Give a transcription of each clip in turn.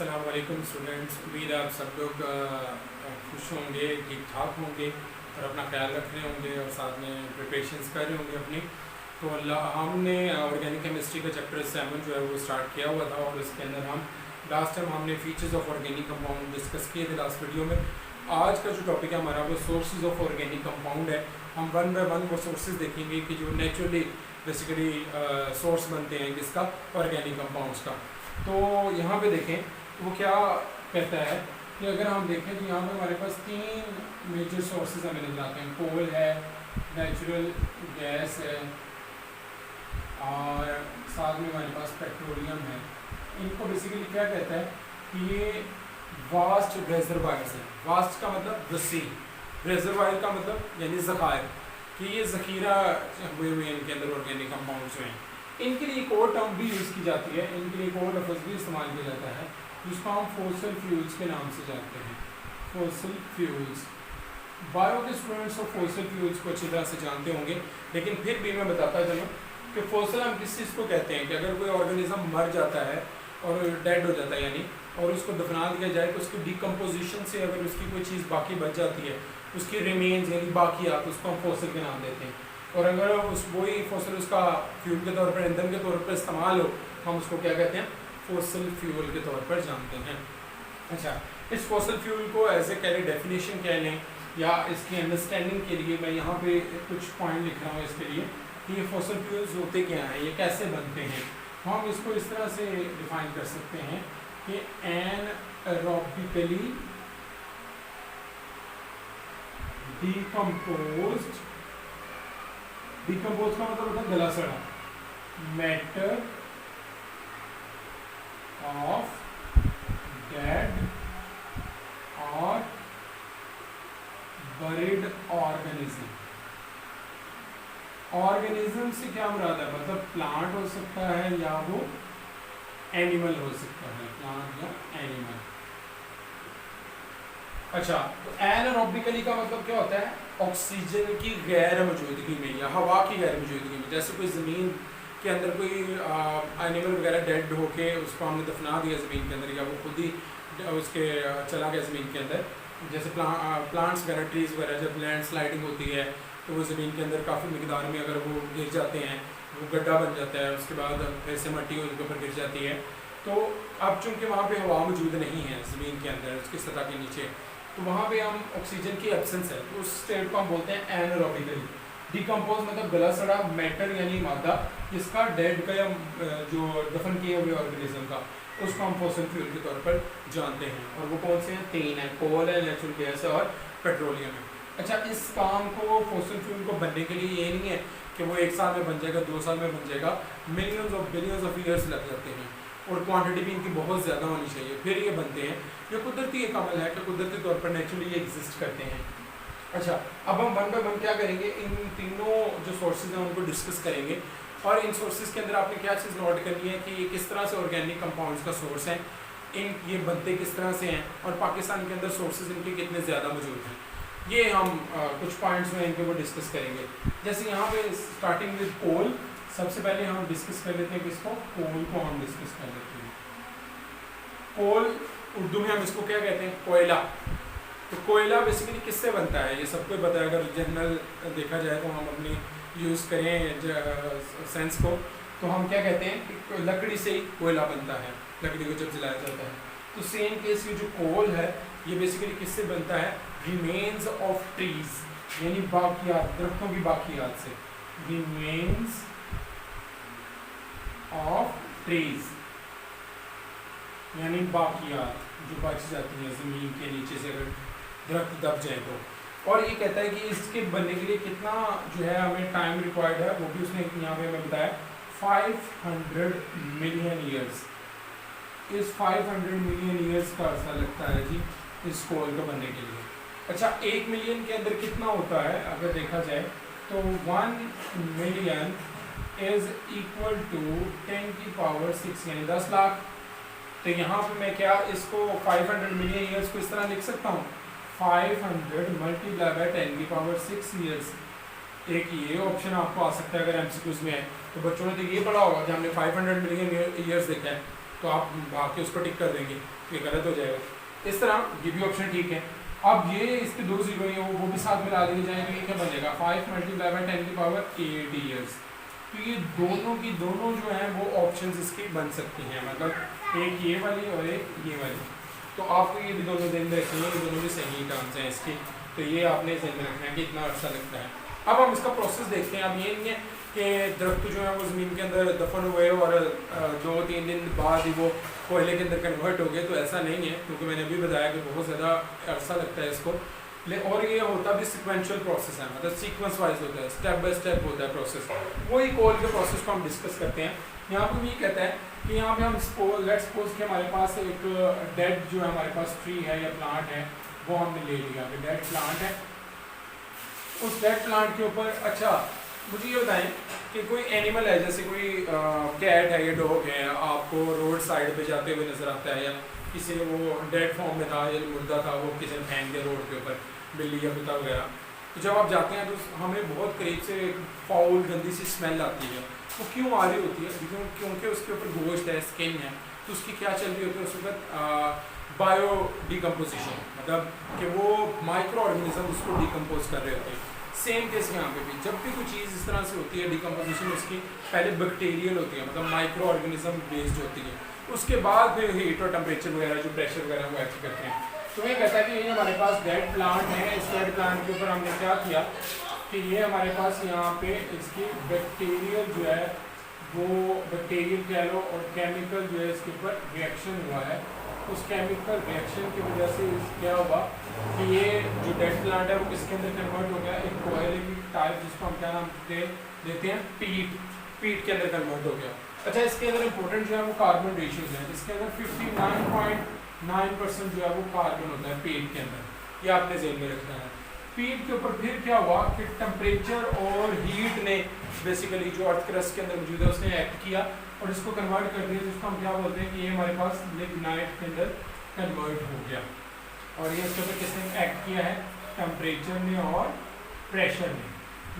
अस्सलाम वालेकुम स्टूडेंट्स। उम्मीद है आप सब लोग खुश होंगे, ठीक ठाक होंगे और अपना ख्याल रख रहे होंगे और साथ में प्रिपरेशंस कर रहे होंगे अपनी। तो हमने ऑर्गेनिक केमिस्ट्री का चैप्टर 7 जो है वो स्टार्ट किया हुआ था और उसके अंदर हम लास्ट टाइम हमने features of organic compound discuss किए थे लास्ट वीडियो में। आज का जो टॉपिक है हमारा वो सोर्सेज ऑफ ऑर्गेनिक कंपाउंड है। हम वन बाय वन वो सोर्सेज देखेंगे कि जो नेचुरली बेसिकली सोर्स बनते हैं किसका, ऑर्गेनिक कंपाउंड्स का। तो यहाँ पे देखें वो क्या कहता है कि अगर हम देखें तो यहाँ पे हमारे पास 3 मेजर सोर्सेज हमें नजर आते हैं। कोल है, नेचुरल गैस है और साथ में हमारे पास पेट्रोलियम है। इनको बेसिकली क्या कहता है कि ये वास्ट रेजरवायर्स है। वास्ट का मतलब वसी, रेजरवायर का मतलब यानी ज़खायर, कि ये ज़ख़ीरा हुए हुए इनके अंदर ऑर्गेनिक कंपाउंड्स हैं। इनके लिए एक और टर्म भी यूज़ की जाती है, इनके लिए एक और लफ्ज़ भी इस्तेमाल किया जाता है जिसको हम फॉसिल फ्यूल्स के नाम से जानते हैं। फॉसिल फ्यूल्स, बायो के स्टूडेंट्स तो फॉसिल फ्यूल्स को अच्छी तरह से जानते होंगे, लेकिन फिर भी मैं बताता चलूँ कि फॉसिल हम किस चीज़ को कहते हैं कि अगर कोई ऑर्गेनिज्म मर जाता है और डेड हो जाता है यानी, और उसको दफना दिया जाए तो उसकी डिकम्पोजिशन से अगर उसकी कोई चीज़ बाकी बच जाती है, उसकी रिमेन्स यानी बाकियात, उसको हम फॉसिल के नाम देते हैं। और अगर उस वही फॉसिल उसका फ्यूल के तौर पर, ईंधन के तौर पर इस्तेमाल हो, हम उसको क्या कहते हैं, फॉसिल फ्यूल के तौर पर जानते हैं। अच्छा, इस फॉसिल फ्यूल को एज ए कह डेफिनेशन कह लें या इसकी अंडरस्टैंडिंग के लिए मैं यहाँ पे कुछ पॉइंट लिख रहा हूँ इसके लिए कि ये फॉसिल फ्यूल्स होते क्या हैं, ये कैसे बनते हैं। हम इसको इस तरह से डिफाइन कर सकते हैं कि एनारोबिकली डिकम्पोज का मतलब होता है गला सड़ा, मैटर ऑफ डेड और बरीड ऑर्गेनिज्म। ऑर्गेनिज्म से क्या मुराद है, मतलब प्लांट हो सकता है या वो एनिमल हो सकता है, प्लांट या एनिमल। अच्छा, तो एनारोबिकली का मतलब क्या होता है, ऑक्सीजन की गैर मौजूदगी में या हवा की गैर मौजूदगी में। जैसे कोई ज़मीन के अंदर कोई एनिमल वगैरह डेड होके उसको हमने दफना दिया ज़मीन के अंदर, या वो खुद ही उसके चला गया ज़मीन के अंदर। जैसे प्लांट्स वगैरह, ट्रीज़ वगैरह, जब लैंड स्लाइडिंग होती है तो वो ज़मीन के अंदर काफ़ी मिकदार में अगर वो गिर जाते हैं, वो गड्ढा बन जाता है, उसके बाद फिर से मिट्टी उनके ऊपर गिर जाती है। तो अब चूँकि वहाँ पे हवा मौजूद नहीं है ज़मीन के अंदर, उसकी सतह के नीचे, तो वहाँ पे हम ऑक्सीजन की एब्सेंस है, तो उस स्टेट को हम बोलते हैं एनारोबिकली। डिकम्पोज मतलब गला सड़ा, मैटर यानी मादा जिसका डेड का या जो दफन किए हुए ऑर्गेनिज्म का, उसको हम फॉसिल फ्यूल के तौर पर जानते हैं। और वो कौन से हैं, 3 हैं, कोल है, नेचुरल गैस है और पेट्रोलियम है। अच्छा, इस काम को फॉसिल फ्यूल को बनने के लिए ये नहीं है कि वो 1 साल में बन जाएगा, 2 साल में बन जाएगा, millions of billions of years लग जाते हैं और क्वांटिटी भी इनकी बहुत ज़्यादा होनी चाहिए, फिर ये बनते हैं। ये कुदरती एक अमल है कि कुदरती तौर पर नेचुरली ये एग्जिस्ट करते हैं। अच्छा, अब हम वन बाय वन क्या करेंगे, इन तीनों जो सोर्सेज हैं उनको डिस्कस करेंगे और इन सोर्सेज के अंदर आपने क्या चीज़ नोट करनी है कि ये किस तरह से ऑर्गेनिक कंपाउंड्स का सोर्स है, ये बनते किस तरह से हैं और पाकिस्तान के अंदर सोर्सेज इनके कितने ज़्यादा मौजूद हैं। ये हम कुछ पॉइंट्स में इनके वो डिस्कस करेंगे। जैसे यहाँ पे स्टार्टिंग विद कोल, सबसे पहले हम डिस्कस कर लेते हैं किसको, कोल को हम डिस्कस कर लेते हैं। कोल उर्दू में हम इसको क्या कहते हैं, कोयला। तो कोयला बेसिकली किससे बनता है, ये सबको पता है। अगर जनरल देखा जाए तो हम अपनी यूज़ करें सेंस को, तो हम क्या कहते हैं कि लकड़ी से ही कोयला बनता है, लकड़ी को जब जलाया जाता है। तो सेम केस ये जो कोल है ये बेसिकली किससे बनता है, रिमेन्स ऑफ ट्रीज यानी बाकियात, दरख्तों की बाकियात से, रिमेन्स ऑफ ट्रीज यानी बाकियात जो बच जाती हैं ज़मीन के नीचे से अगर दरख्त दब जाए तो। और ये कहता है कि इसके बनने के लिए कितना जो है हमें टाइम रिक्वायर्ड है, वो भी उसने यहाँ पे हमें बताया 500 मिलियन ईयर्स। इस 500 मिलियन ईयर्स का अर्सा लगता है जी इस कोल को बनने के लिए। अच्छा, 1 मिलियन के अंदर कितना होता है अगर देखा जाए तो 1 मिलियन इज इक्वल टू 10 की पावर 6 यानी 10 लाख। तो यहाँ पे मैं क्या इसको 500 मिलियन ईयर्स को इस तरह लिख सकता हूँ, 500 मल्टीप्लाई बाय 10 की पावर 6 ईयर्स। एक ये ऑप्शन आपको आ सकता है अगर एमसीक्यूज में है, तो बच्चों ने तो ये पढ़ा होगा कि हमने 500 मिलियन ईयर्स देखा है, तो आप भाग के उस पर टिक कर देंगे, ये गलत हो जाएगा। इस तरह ये भी ऑप्शन ठीक है। अब ये इसके 2 जीरो हैं वो भी साथ मिला दिए जाएंगे, ये क्या बनेगा 5 मल्टीप्लाई बाई 10 की पावर 8 ईयर्स। तो ये दोनों की दोनों जो हैं वो ऑप्शंस इसकी बन सकती हैं, मतलब एक ये वाली और एक ये वाली। तो आपको ये भी दोनों दिन रखनी है, ये दोनों भी सही टर्म्स हैं इसकी, तो ये आपने ध्यान में रखना है कि इतना अर्सा लगता है। अब हम इसका प्रोसेस देखते हैं। अब ये नहीं है कि दरख्त जो है वो ज़मीन के अंदर दफन हुए और 2-3 दिन बाद ही वो कोयले के अंदर कन्वर्ट हो गए, तो ऐसा नहीं है, क्योंकि मैंने अभी बताया कि बहुत ज़्यादा अरसा लगता है इसको। और ये होता भी सिक्वेंशियल प्रोसेस है, मतलब सीक्वेंस वाइज होता है, स्टेप बाय स्टेप होता है प्रोसेस। वही कोल के प्रोसेस को हम डिस्कस करते हैं। यहाँ पर भी कहता है कि यहाँ पे हम लेट्स सपोज कि हमारे पास एक डेड जो है हमारे पास ट्री है या प्लांट है, वो हमने ले लिया कि डेड प्लांट है। उस डेड प्लांट के ऊपर अच्छा मुझे ये बताएं कि कोई एनिमल है, जैसे कोई कैट है या डॉग है, आपको रोड साइड पे जाते हुए नज़र आता है, या किसी ने वो डेड फॉर्म में था या मुर्दा था वो किसी ने फेंक दिया रोड के ऊपर, बिल्ली या कुत्ता वगैरह। तो जब आप जाते हैं तो हमें बहुत करीब से फाउल गंदी सी स्मेल आती है। वो क्यों आ रही होती है? क्योंकि उसके ऊपर गोश्त है, स्किन है, तो उसकी क्या चल रही होती है उस वक्त बायो डिकम्पोजिशन, मतलब कि वो माइक्रो ऑर्गेनिज्म उसको डिकम्पोज कर रहे होते हैं। सेम केस यहाँ पे भी जब भी कोई चीज़ इस तरह से होती है डिकम्पोजिशन उसकी पहले बैक्टीरियल होती है, मतलब माइक्रो ऑर्गेनिज्म बेस्ड होती है, उसके बाद फिर हीट और टेम्परेचर वगैरह जो प्रेशर वगैरह वो एक्ट करते हैं। तो ये कहता है कि ये हमारे पास डेड प्लांट है, इस डेड प्लांट के ऊपर हमने क्या किया कि ये हमारे पास यहाँ पे इसकी बैक्टीरियल जो है वो बैक्टीरियल कह लो और केमिकल जो है इसके ऊपर रिएक्शन हुआ है। उस केमिकल रिएक्शन की वजह से क्या हुआ कि ये जो डेड प्लांट है वो किसके अंदर कन्वर्ट हो गया, एक कोयले की टाइप जिसको हम क्या नाम देते हैं पीट के अंदर कन्वर्ट हो गया। अच्छा, इसके अंदर इंपॉर्टेंट जो है वो कार्बन रेशियोज है। इसके अंदर 59.9% जो है वो कार्बन होता है पीट के अंदर, ये आपने ज़हन में रखना है। पीट के ऊपर फिर क्या हुआ कि टेम्परेचर और हीट ने बेसिकली जो अर्थ क्रस्ट के अंदर मौजूद है उसने एक्ट किया और इसको कन्वर्ट कर दिया, जिसको हम क्या बोलते हैं कि ये हमारे पास लिग्नाइट के अंदर कन्वर्ट हो गया। और ये इसके ऊपर किसने एक्ट किया है? टेम्परेचर ने और प्रेशर ने।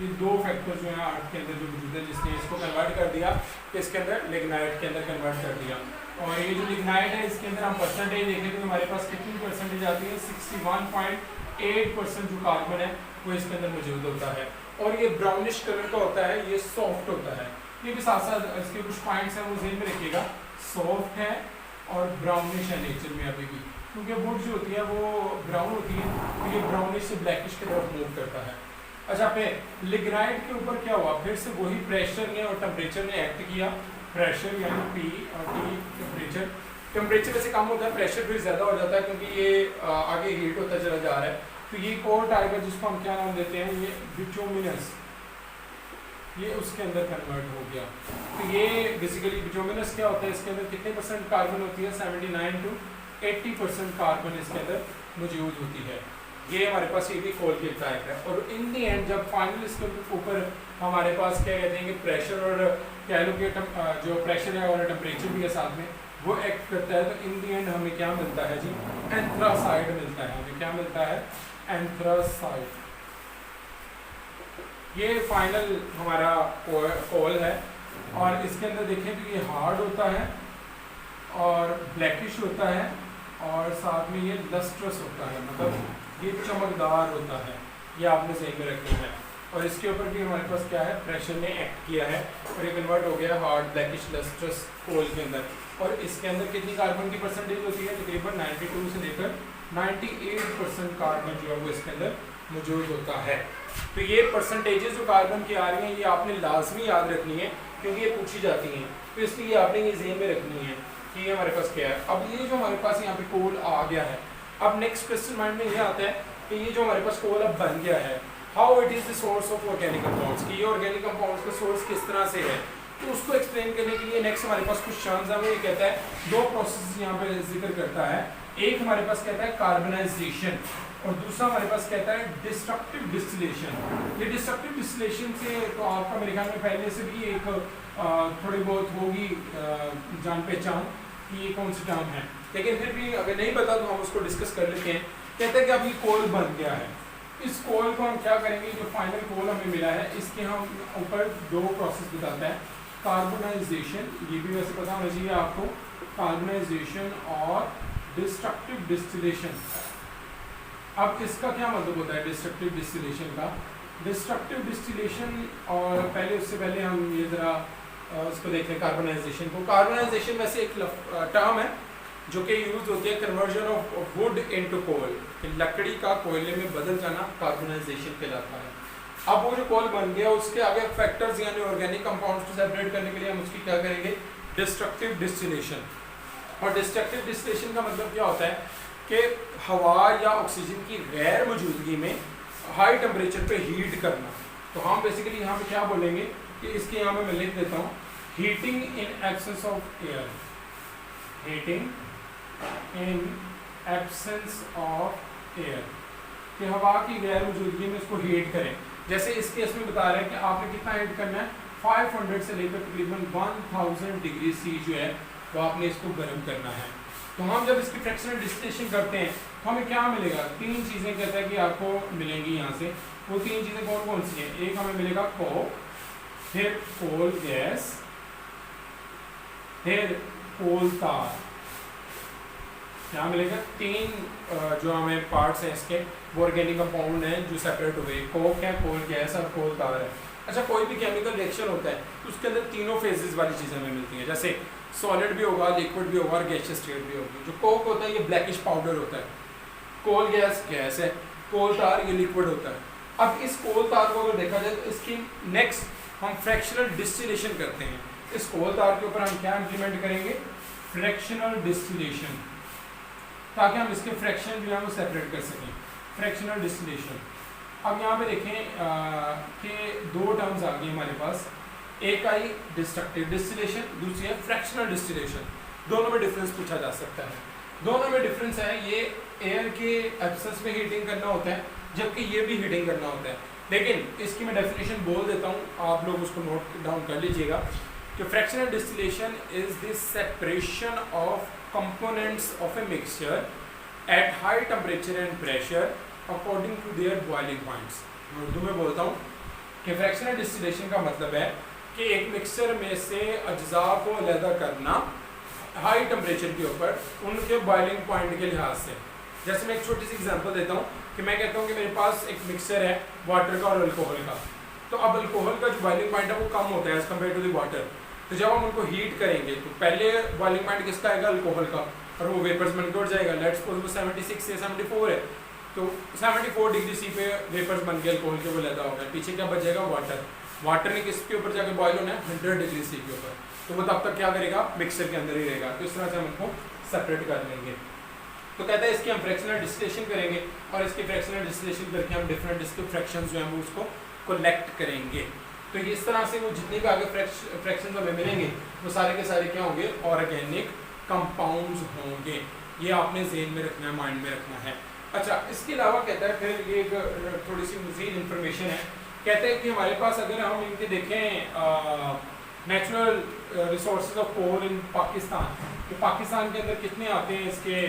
ये दो फैक्टर जो है अर्थ के अंदर जो मौजूद है जिसने इसको कन्वर्ट कर दिया किसके अंदर? लिग्नाइट के अंदर कन्वर्ट कर दिया। और ये जो लिग्नाइट है इसके अंदर हम परसेंटेज देखें तो हमारे पास कितनी परसेंटेज आती है? 61.8% जो कार्बन है वो इसके अंदर मौजूद होता है। और ये ब्राउनिश कलर का होता है, ये सॉफ्ट होता है। ये भी साथ साथ इसके कुछ पॉइंट्स हैं वो ज़हन में रखिएगा, सॉफ्ट है और ब्राउनिश है नेचर में अभी भी, क्योंकि वुड जो होती है वो ब्राउन होती है, तो ये ब्राउनिश से ब्लैकिश की तरफ मूव करता है। अच्छा, फिर लिग्नाइट के ऊपर क्या हुआ? फिर से वही प्रेशर ने और टेम्परेचर ने एक्ट किया। प्रेशर यानी P और T टेम्परेचर वैसे कम होता है, प्रेशर फिर ज़्यादा हो जाता है क्योंकि ये आगे हीट होता चला जा रहा है। तो ये कोर टाइप है जिसको हम क्या नाम देते हैं? ये बिटुमिनस, ये उसके अंदर कन्वर्ट हो गया। तो ये बेसिकली बिटुमिनस क्या होता है? इसके अंदर कितने परसेंट कार्बन होती है? 79 to 80% कार्बन इसके अंदर मौजूद होती है। ये हमारे पास ये भी कोल की टाइप है। और इन दी एंड जब फाइनल इसके ऊपर हमारे पास क्या कहते हैं कि प्रेशर और कह लो कि जो प्रेशर है और टेम्परेचर भी है साथ में वो एक्ट करता है, तो इन दी एंड हमें क्या मिलता है जी? एंथ्रासाइड मिलता है। हमें क्या मिलता है? एंथ्रासाइड। ये फाइनल हमारा कोल है और इसके अंदर देखें तो ये हार्ड होता है और ब्लैकिश होता है और साथ में ये लस्ट्रस होता है, मतलब ये चमकदार होता है। ये आपने सही में रखना है। और इसके ऊपर भी हमारे पास क्या है? प्रेशर ने एक्ट किया है और ये कन्वर्ट हो गया हार्ड ब्लैकिश लस्ट्रस कोल के अंदर। और इसके अंदर कितनी कार्बन की परसेंटेज होती है? तकरीबन 92 से लेकर 98% कार्बन जो है वो इसके अंदर मौजूद होता है। तो ये परसेंटेजेस जो कार्बन की आ रही हैं ये आपने लाजमी याद रखनी है क्योंकि ये पूछी जाती हैं, तो इसलिए आपने ये ज़हन में रखनी है कि ये हमारे पास क्या है। अब ये जो हमारे पास यहाँ पे कोल आ गया है, अब नेक्स्ट क्वेश्चन माइंड में ये आता है कि ये जो हमारे पास कोल अब बन गया है, how it is the source of organic compounds, कि ये ऑर्गेनिक कंपाउंड्स का सोर्स किस तरह से है। तो उसको एक्सप्लेन करने के लिए नेक्स्ट हमारे पास कुछ चांस है। वो ये कहता है दो प्रोसेस यहाँ पे जिक्र करता है। एक हमारे पास कहता है कार्बनाइजेशन और दूसरा हमारे पास कहता है डिस्ट्रक्टिव डिस्टिलेशन। ये डिस्ट्रक्टिव डिस्टिलेशन से तो आपका मेरे ख्याल में पहले से भी एक थोड़ी बहुत होगी जान पहचान कि ये कौन सी टर्म है, लेकिन फिर भी अगर नहीं पता तो हम उसको डिस्कस कर लेते हैं। कहते हैं कि अब ये कोल बन गया है, इस कोल को हम क्या करेंगे? जो फाइनल कोल हमें मिला है इसके हम ऊपर दो प्रोसेस बताते हैं। कार्बनाइजेशन, ये भी वैसे पता होना चाहिए आपको, कार्बनाइजेशन और डिस्ट्रक्टिव डिस्टिलेशन। अब इसका क्या मतलब होता है डिस्ट्रक्टिव डिस्टिलेशन का? डिस्ट्रक्टिव डिस्टिलेशन, और पहले उससे पहले हम ये ज़रा उसको देखें कार्बनाइजेशन को। कार्बनाइजेशन वैसे एक टर्म है जो कि यूज होती है conversion of wood into coal, लकड़ी का कोयले में बदल जाना कार्बनाइजेशन कहलाता है। अब वो जो कोल बन गया उसके आगे फैक्टर्स यानी ऑर्गेनिक कंपाउंड्स को सेपरेट करने के लिए हम उसकी क्या करेंगे? Destructive distillation. और डिस्ट्रक्टिव डिस्टिलेशन का मतलब क्या होता है कि हवा या ऑक्सीजन की गैर मौजूदगी में हाई टेम्परेचर पे हीट करना। तो हम बेसिकली यहाँ पे क्या बोलेंगे कि इसके यहाँ पे मैं लिख देता हूँ heating in absence of air, heating in absence of air, कि हवा की गैर मौजूदगी में इसको हीट करें। जैसे इस केस में बता रहे हैं कि आपने कितना हीट करना है, 500 से लेकर तकरीबन 1000 डिग्री सी जो है वो आपने इसको गर्म करना है। तो हम जब इसकी फ्रैक्शनल डिस्टिलेशन करते हैं तो हमें क्या मिलेगा? 3 चीज़ें कहता है कि आपको मिलेंगी यहाँ से। वो 3 चीज़ें कौन कौन सी हैं? एक हमें मिलेगा कोक, फिर कोल गैस, फिर कोल तार। क्या मिलेगा? 3 जो हमें पार्ट्स हैं इसके वो ऑर्गेनिक कंपाउंड हैं जो सेपरेट हुए, कोक है, कोल गैस और कोल तार है। अच्छा, कोई भी केमिकल रिएक्शन होता है तो उसके अंदर तीनों फेजेस वाली चीज़ें हमें मिलती हैं, जैसे सॉलिड भी होगा, लिक्विड भी होगा और गैसियस स्टेट भी होगी। जो कोक होता है ये ब्लैकिश पाउडर होता है, कोल गैस गैस है, कोल तार ये लिक्विड होता है। अब इस कोल तार को अगर देखा जाए तो इसकी नेक्स्ट हम फ्रैक्शनल डिस्टिलेशन करते हैं। इस कोल तार के ऊपर हम क्या इंप्लीमेंट करेंगे? फ्रैक्शनल डिस्टिलेशन, ताकि हम इसके फ्रैक्शन जो है वो सेपरेट कर सकें। Fractional distillation. अब यहाँ पे देखें कि 2 टर्म्स आ गई हमारे पास, एक आई डिस्ट्रक्टिव डिस्टिलेशन, दूसरी है फ्रैक्शनल डिस्टिलेशन। दोनों में डिफरेंस पूछा जा सकता है। दोनों में डिफरेंस है, ये एयर के एब्सेंस में हीटिंग करना होता है जबकि ये भी हीटिंग करना होता है। लेकिन इसकी मैं डेफिनेशन बोल देता हूँ, आप लोग उसको नोट डाउन कर लीजिएगा कि fractional distillation is the separation of components of a mixture at high temperature and pressure according to their boiling points. Urdu में बोलता हूँ कि फ्रैक्शनल डिस्टिलेशन का मतलब है कि एक मिक्सचर में से अज्जा को अलहदा करना हाई टेम्परेचर के ऊपर उनके बॉइलिंग पॉइंट के लिहाज से। जैसे मैं एक छोटी सी एग्जांपल देता हूँ कि मैं कहता हूँ कि मेरे पास एक मिक्सचर है वाटर का और अल्कोहल का। तो अब अल्कोहल का जो बॉइलिंग पॉइंट है वो कम होता है as compare to the water. तो जब हम उनको हीट करेंगे तो पहले बॉइलिंग पॉइंट किसका आएगा? अल्कोहल का, और वो वेपर्स बन के उड़ जाएगा। लेट्स सपोज वो 76 से 74 है, तो 74 डिग्री सी पे वेपर्स बन के अल्कोहल के वो लैदा हो गया। पीछे क्या बच जाएगा? वाटर। वाटर ने किसके ऊपर जाके बॉयल होना है? 100 डिग्री सी के ऊपर। तो वो तब तक क्या करेगा? मिक्सर के अंदर ही रहेगा। तो इस तरह से हम इनको सेपरेट कर लेंगे। तो कहता है इसकी हम फ्रैक्शनल डिस्टिलेशन करेंगे और इसकी फ्रैक्शनल डिस्टिलेशन करके हम डिफरेंट इसके फ्रैक्शंस जो हैं वो उसको कलेक्ट करेंगे। तो इस तरह से वो जितने भी आगे फ्रैक्शंस हमें मिलेंगे वो सारे के सारे क्या होंगे? ऑर्गेनिक कंपाउंड्स होंगे। ये आपने ज़हन में रखना है, माइंड में रखना है। अच्छा, इसके अलावा कहता है फिर ये एक थोड़ी सी मज़ीद इंफॉर्मेशन है। कहते हैं कि हमारे पास अगर हम इनके देखें नेचुरल रिसोर्सेज ऑफ कोल इन पाकिस्तान, कि पाकिस्तान के अंदर कितने आते हैं इसके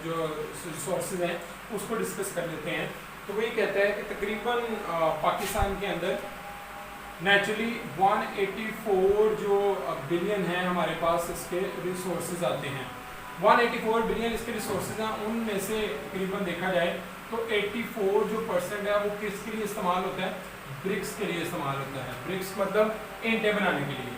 जो रिसोर्सेज हैं उसको डिस्कस कर लेते हैं। तो वही कहता है कि तकरीबन पाकिस्तान के अंदर नेचुरली 184 जो बिलियन है हमारे पास इसके रिसोर्सेज आते हैं। 184 बिलियन इसके रिसोर्सेज हैं, उनमें से तकरीबन देखा जाए तो 84 जो % है वो किसके लिए इस्तेमाल होता है? ब्रिक्स के लिए इस्तेमाल होता है। ब्रिक्स मतलब ईंटें बनाने के लिए,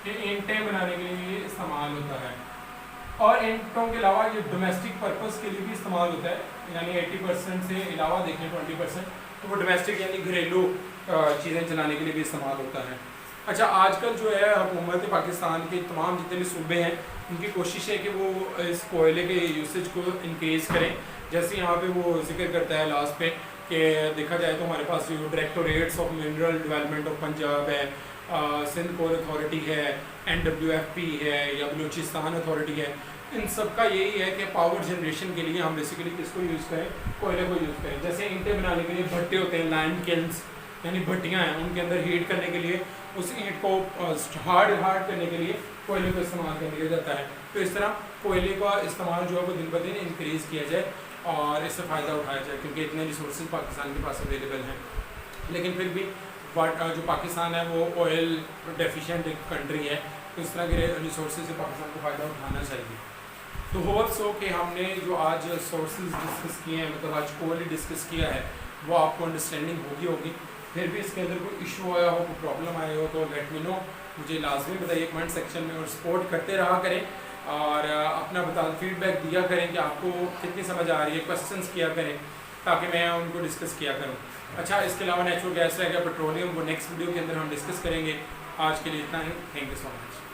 ये ईंटें बनाने के लिए इस्तेमाल होता है। और ईंटों के अलावा ये डोमेस्टिक पर्पस के लिए भी इस्तेमाल होता है, यानी 80% से अलावा देखें 20% तो वो डोमेस्टिक यानी घरेलू चीज़ें चलाने के लिए भी इस्तेमाल होता है। अच्छा, आजकल जो है हुकूमत पाकिस्तान के तमाम जितने भी सूबे हैं उनकी कोशिश है कि वो इस कोयले के यूसेज को इंक्रीज़ करें। जैसे यहाँ पे वो जिक्र करता है लास्ट पे कि देखा जाए तो हमारे पास जो directorates of mineral development of Punjab है, सिंध कोल अथॉरिटी है, NWFP है या बलूचिस्तान अथॉरिटी है, इन सब का यही है कि पावर जनरेशन के लिए हम बेसिकली किसको यूज़ करें? कोयले को यूज़ करें। जैसे ईंटें बनाने के लिए भट्टे होते हैं, लाइम किल्न्स यानी भट्टियाँ हैं, उनके अंदर हीट करने के लिए उस ईंट को हार्ड करने के लिए कोयले को इस्तेमाल कर लिया जाता है। तो इस तरह कोयले का इस्तेमाल जो है वो दिन ब दिन इंक्रीज़ किया जाए और इससे फ़ायदा उठाया जाए, क्योंकि इतने रिसोर्सेज पाकिस्तान के पास अवेलेबल हैं। लेकिन फिर भी जो पाकिस्तान है वो ऑयल डेफिशिएंट एक कंट्री है, तो इस तरह के रिसोर्सेज से पाकिस्तान को फ़ायदा उठाना चाहिए। तो होप सो कि हमने जो आज सोर्सेज डिस्कस किए हैं, मतलब आज कोल डिस्कस किया है, वो आपको अंडरस्टैंडिंग होगी। फिर भी इसके अंदर कोई इशू आया हो, कोई प्रॉब्लम आए हो तो लेट मी नो, मुझे लाजमी बताइए कमेंट सेक्शन में, और सपोर्ट करते रहा करें और अपना फीडबैक दिया करें कि आपको कितनी समझ आ रही है, क्वेश्चंस किया करें ताकि मैं उनको डिस्कस किया करूं। अच्छा, इसके अलावा नेचुरल गैस रह गया, पेट्रोलियम, वो नेक्स्ट वीडियो के अंदर हम डिस्कस करेंगे। आज के लिए इतना ही, थैंक यू सो मच।